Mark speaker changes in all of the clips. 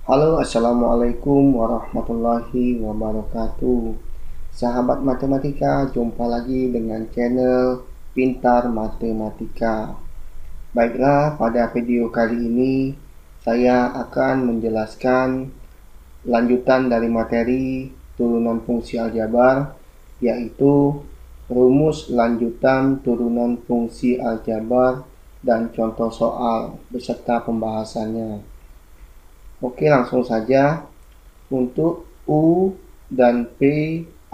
Speaker 1: Halo, assalamualaikum warahmatullahi wabarakatuh. Sahabat matematika, jumpa lagi dengan channel Pintar Matematika. Baiklah, pada video kali ini saya akan menjelaskan lanjutan dari materi turunan fungsi aljabar, yaitu rumus lanjutan turunan fungsi aljabar dan contoh soal beserta pembahasannya. Oke, langsung saja. Untuk U dan P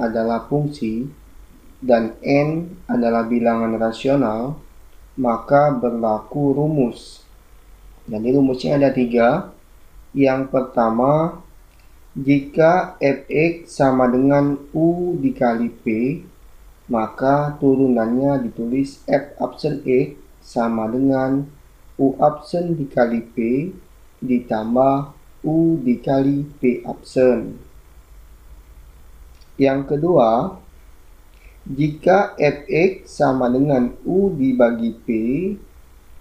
Speaker 1: adalah fungsi dan N adalah bilangan rasional, maka berlaku rumus. Jadi rumusnya ada 3. Yang pertama, jika fx sama dengan U dikali P, maka turunannya ditulis f absen x sama dengan U absen dikali P ditambah U dikali P absen. Yang kedua, jika fx sama dengan U dibagi P,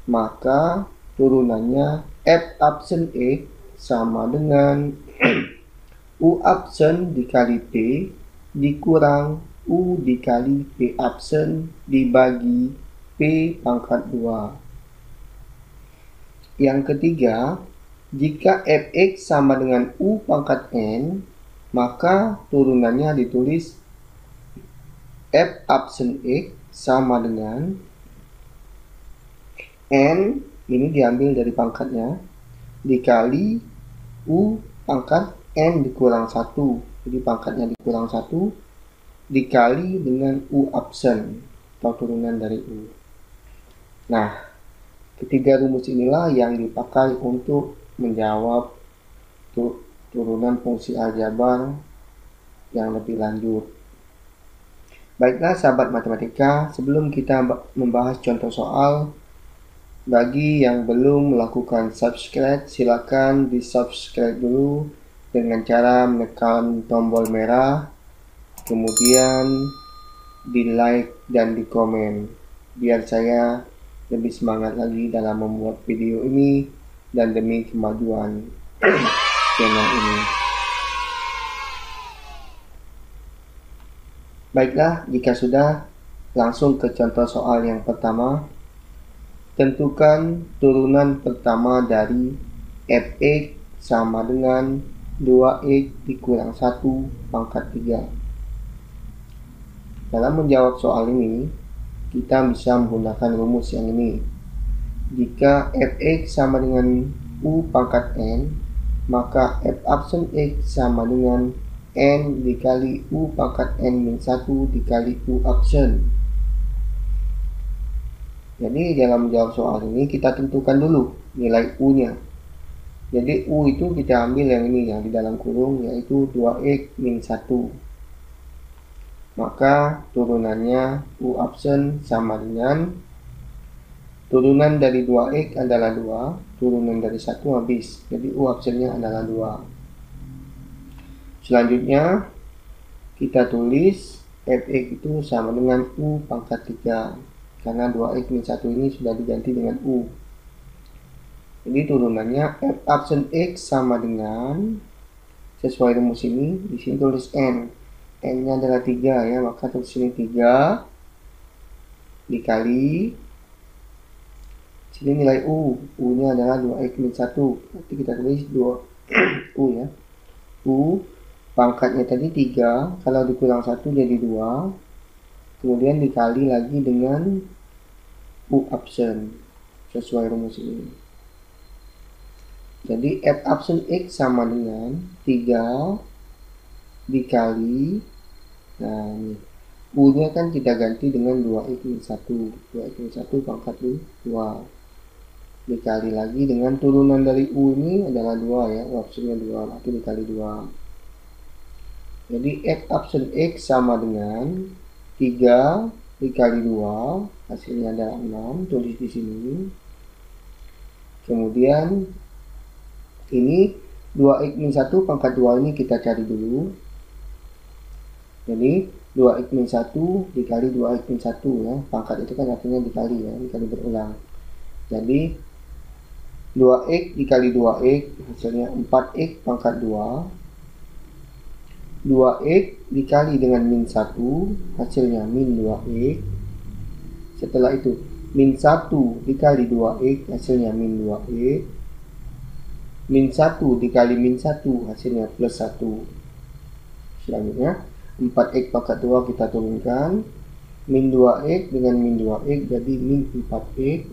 Speaker 1: maka turunannya f absen x sama dengan U absen dikali P dikurang U dikali P absen dibagi P pangkat 2. Yang ketiga, jika fx sama dengan U pangkat N, maka turunannya ditulis f absen x sama dengan N, ini diambil dari pangkatnya, dikali U pangkat N dikurang 1. Jadi pangkatnya dikurang 1, dikali dengan U absen, atau turunan dari U. Nah, ketiga rumus inilah yang dipakai untuk menjawab turunan fungsi aljabar yang lebih lanjut. Baiklah sahabat matematika, sebelum kita membahas contoh soal, bagi yang belum melakukan subscribe, silakan di subscribe dulu dengan cara menekan tombol merah, kemudian di like dan di komen, biar saya lebih semangat lagi dalam membuat video ini dan demi kemajuan channel ini. Baiklah, jika sudah, langsung ke contoh soal yang pertama. Tentukan turunan pertama dari fx sama dengan 2x dikurang 1 pangkat 3. Dalam menjawab soal ini, kita bisa menggunakan rumus yang ini. Jika fx sama dengan U pangkat N, maka f absen x sama dengan N dikali U pangkat N-1 dikali U absen. Jadi dalam menjawab soal ini kita tentukan dulu nilai U-nya. Jadi U itu kita ambil yang ini yang di dalam kurung, yaitu 2x min 1. Maka turunannya U absen sama dengan turunan dari 2x adalah 2, turunan dari 1 habis. Jadi U absennya adalah 2. Selanjutnya kita tulis fx itu sama dengan U pangkat 3, karena 2x min 1 ini sudah diganti dengan U. Jadi turunannya f absen x sama dengan, sesuai rumus ini, di sini tulis N. N-nya adalah 3 ya, maka tulis sini 3 dikali sini nilai U. U-nya adalah 2x min 1. Nanti kita tulis 2 U ya. U pangkatnya tadi 3, kalau dikurang 1 jadi 2. Kemudian dikali lagi dengan U absen sesuai rumus ini. Jadi f absen x sama dengan 3 dikali, nah ini U-nya kan kita ganti dengan 2x min 1. 2x min 1 pangkat 2. Dikali lagi dengan turunan dari U ini adalah 2 ya, U absennya 2, berarti dikali 2. Jadi f absen x sama dengan 3 dikali 2, hasilnya ada 6, tulis di sini. Kemudian ini 2x min 1 pangkat 2 ini kita cari dulu. Jadi 2x min 1 dikali 2x min 1 ya, pangkat itu kan artinya dikali ya, dikali berulang. Jadi 2x dikali 2x hasilnya 4x pangkat 2. 2x dikali dengan min 1 hasilnya min 2x. Setelah itu min 1 dikali 2x hasilnya min 2x. Min 1 dikali min 1 hasilnya plus 1. Selanjutnya 4x pangkat 2 kita turunkan. Min 2x dengan min 2x jadi min 4x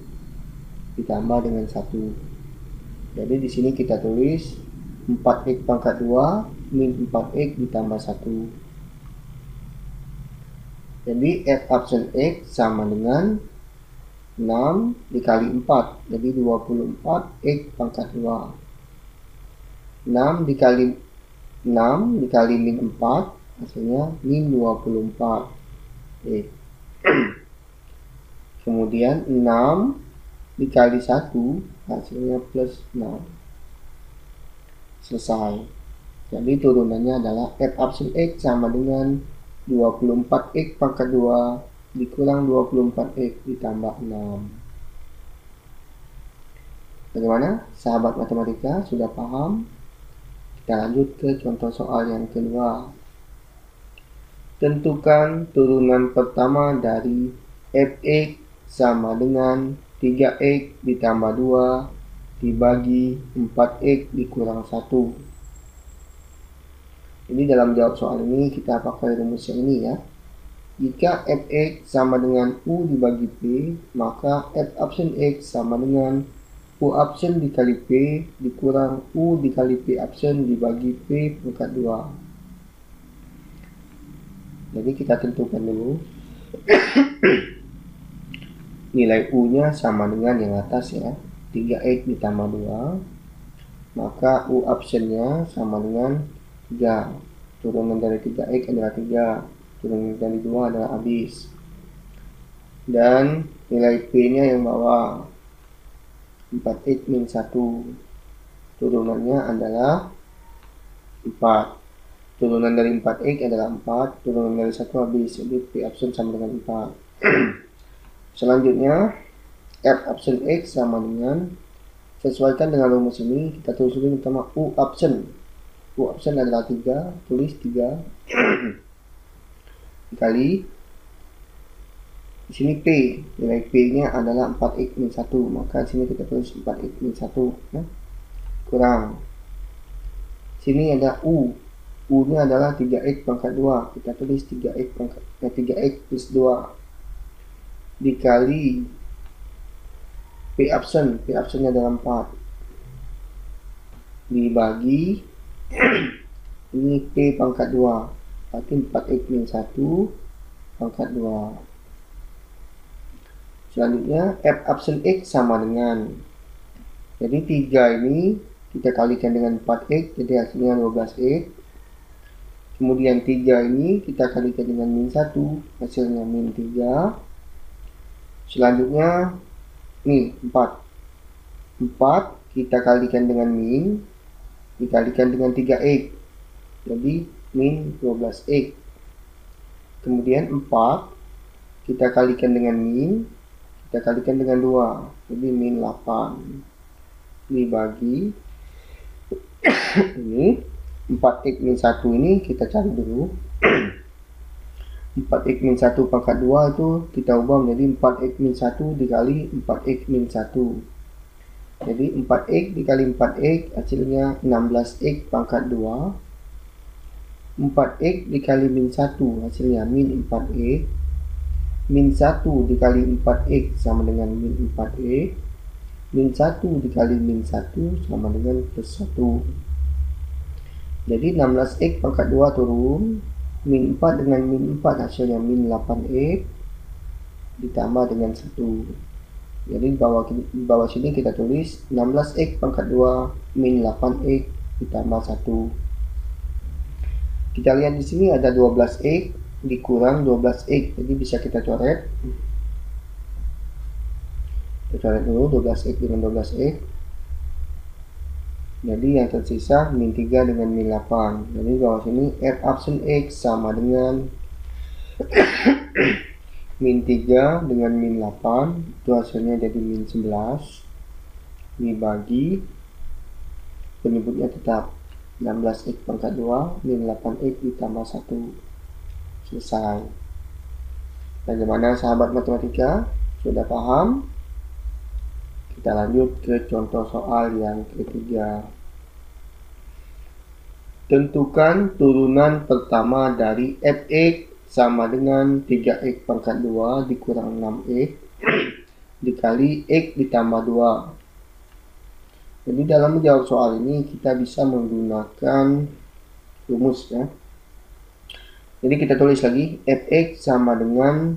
Speaker 1: ditambah dengan 1. Jadi di sini kita tulis 4x pangkat 2 min 4x ditambah 1. Jadi F option X sama dengan 6 dikali 4. Jadi 24x pangkat 2. 6 dikali min 4 hasilnya min 24. Kemudian 6 dikali 1 hasilnya plus 6. Selesai. Jadi turunannya adalah F option X sama dengan 24x pangkat 2 dikurang 24x ditambah 6. Bagaimana sahabat matematika, sudah paham? Kita lanjut ke contoh soal yang kedua. Tentukan turunan pertama dari fx sama dengan 3x ditambah 2 dibagi 4x dikurang 1. Jadi dalam jawab soal ini kita pakai rumus yang ini ya. Jika fx sama dengan u dibagi p, maka f option x sama dengan u option dikali p dikurang u dikali p option dibagi p pangkat 2. Jadi kita tentukan dulu nilai u-nya sama dengan yang atas ya, 3x ditambah 2. Maka u option-nya sama dengan 3. Turunan dari 3x adalah 3. Turunan dari 2 adalah habis. Dan nilai p-nya yang bawah 4x min 1. Turunannya adalah 4. Turunan dari 4x adalah 4, turunan dari 1 habis, jadi P option sama dengan 4. Selanjutnya, F option X sama dengan, sesuaikan dengan rumus ini, kita tulis dulu pertama U option. U option adalah 3, tulis 3, dikali, di sini P, nilai P-nya adalah 4x min 1, maka di sini kita tulis 4x min 1, ya. Kurang. Sini ada U. U-nya adalah 3x pangkat 2. Kita tulis 3x pangkat 3x plus 2 dikali P option. P optionnya adalah 4 dibagi ini P pangkat 2. Berarti 4x min 1 pangkat 2. Selanjutnya F option X sama dengan, jadi 3 ini kita kalikan dengan 4x, jadi hasilnya 12x. Kemudian 3 ini kita kalikan dengan min 1, hasilnya min 3. Selanjutnya nih 4 kita kalikan dengan min, dikalikan dengan 3x, jadi min 12x. Kemudian 4 kita kalikan dengan min, kita kalikan dengan 2, jadi min 8 dibagi ini 4x min 1 ini kita cari dulu. 4x min 1 pangkat 2 itu kita ubah menjadi 4x min 1 dikali 4x min 1. Jadi 4x dikali 4x hasilnya 16x pangkat 2. 4x dikali min 1 hasilnya min 4x. Min 1 dikali 4x sama dengan min 4x. Min 1 dikali min 1 sama dengan plus 1. Jadi 16x pangkat 2 turun, min 4 dengan min 4 hasilnya min 8x ditambah dengan 1. Jadi di bawah sini kita tulis 16x pangkat 2 min 8x ditambah 1. Kita lihat di sini ada 12x dikurang 12x, jadi bisa kita coret. Kita coret dulu 12x dengan 12x. Jadi yang tersisa min 3 dengan min 8. Jadi bawah sini F option X sama dengan min 3 dengan min 8. Itu hasilnya jadi min 11. dibagi penyebutnya tetap 16x pangkat 2 min 8x ditambah 1. Selesai. Bagaimana sahabat matematika? Sudah paham? Kita lanjut ke contoh soal yang ketiga. Tentukan turunan pertama dari fx sama dengan 3x pangkat 2 dikurang 6x dikali x ditambah 2. Jadi dalam menjawab soal ini kita bisa menggunakan rumus ya. Jadi kita tulis lagi fx sama dengan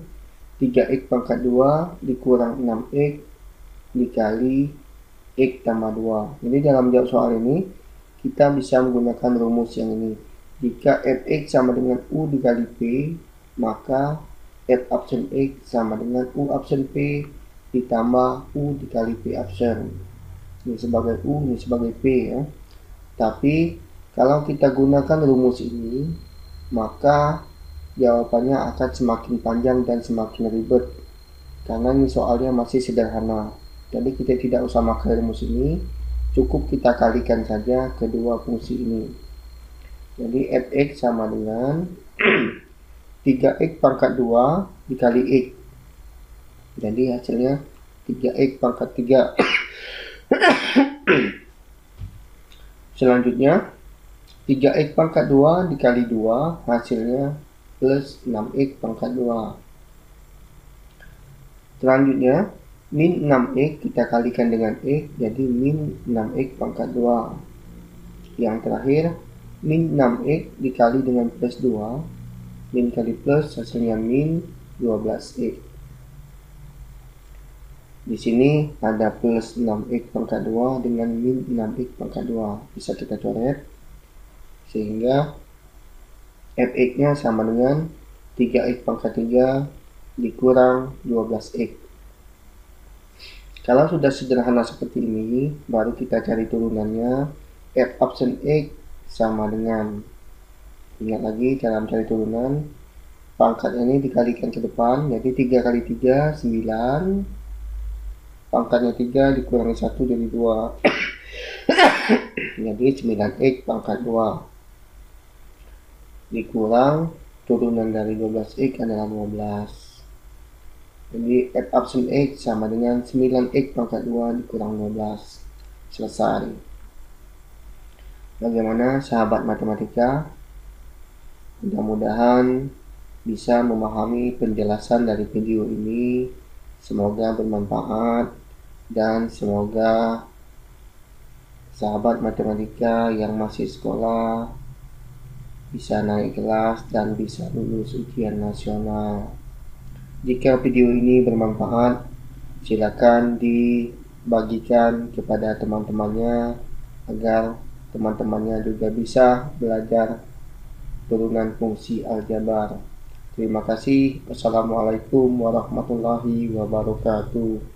Speaker 1: 3x pangkat 2 dikurang 6x dikali x tambah 2. Jadi dalam menjawab soal ini kita bisa menggunakan rumus yang ini. Jika fx sama dengan u dikali p, maka f absen x sama dengan u absen p ditambah u dikali p absen. Ini sebagai u, ini sebagai p ya. Tapi kalau kita gunakan rumus ini, maka jawabannya akan semakin panjang dan semakin ribet. Karena ini soalnya masih sederhana. Jadi kita tidak usah pakai rumus ini, cukup kita kalikan saja kedua fungsi ini. Jadi fx sama dengan 3x pangkat 2 dikali x. Jadi hasilnya 3x pangkat 3. Selanjutnya 3x pangkat 2 dikali 2 hasilnya plus 6x pangkat 2. Selanjutnya min 6x kita kalikan dengan x, jadi min 6x pangkat 2. Yang terakhir min 6x dikali dengan plus 2, min kali plus hasilnya min 12x. Di sini ada plus 6x pangkat 2 dengan min 6x pangkat 2. Bisa kita coret sehingga fx-nya sama dengan 3x pangkat 3 dikurang 12x. Kalau sudah sederhana seperti ini, baru kita cari turunannya. F absen x sama dengan, ingat lagi cara mencari turunan, pangkat ini dikalikan ke depan, jadi 3 kali 3 9, pangkatnya 3 dikurangi 1 jadi 2. Jadi 9x pangkat 2 dikurang turunan dari 12x adalah 12. Jadi f absen x sama dengan 9x pangkat 2 dikurang 12. Selesai. Bagaimana sahabat matematika? Mudah-mudahan bisa memahami penjelasan dari video ini. Semoga bermanfaat dan semoga sahabat matematika yang masih sekolah bisa naik kelas dan bisa lulus ujian nasional. Jika video ini bermanfaat, silakan dibagikan kepada teman-temannya agar teman-temannya juga bisa belajar turunan fungsi aljabar. Terima kasih. Wassalamualaikum warahmatullahi wabarakatuh.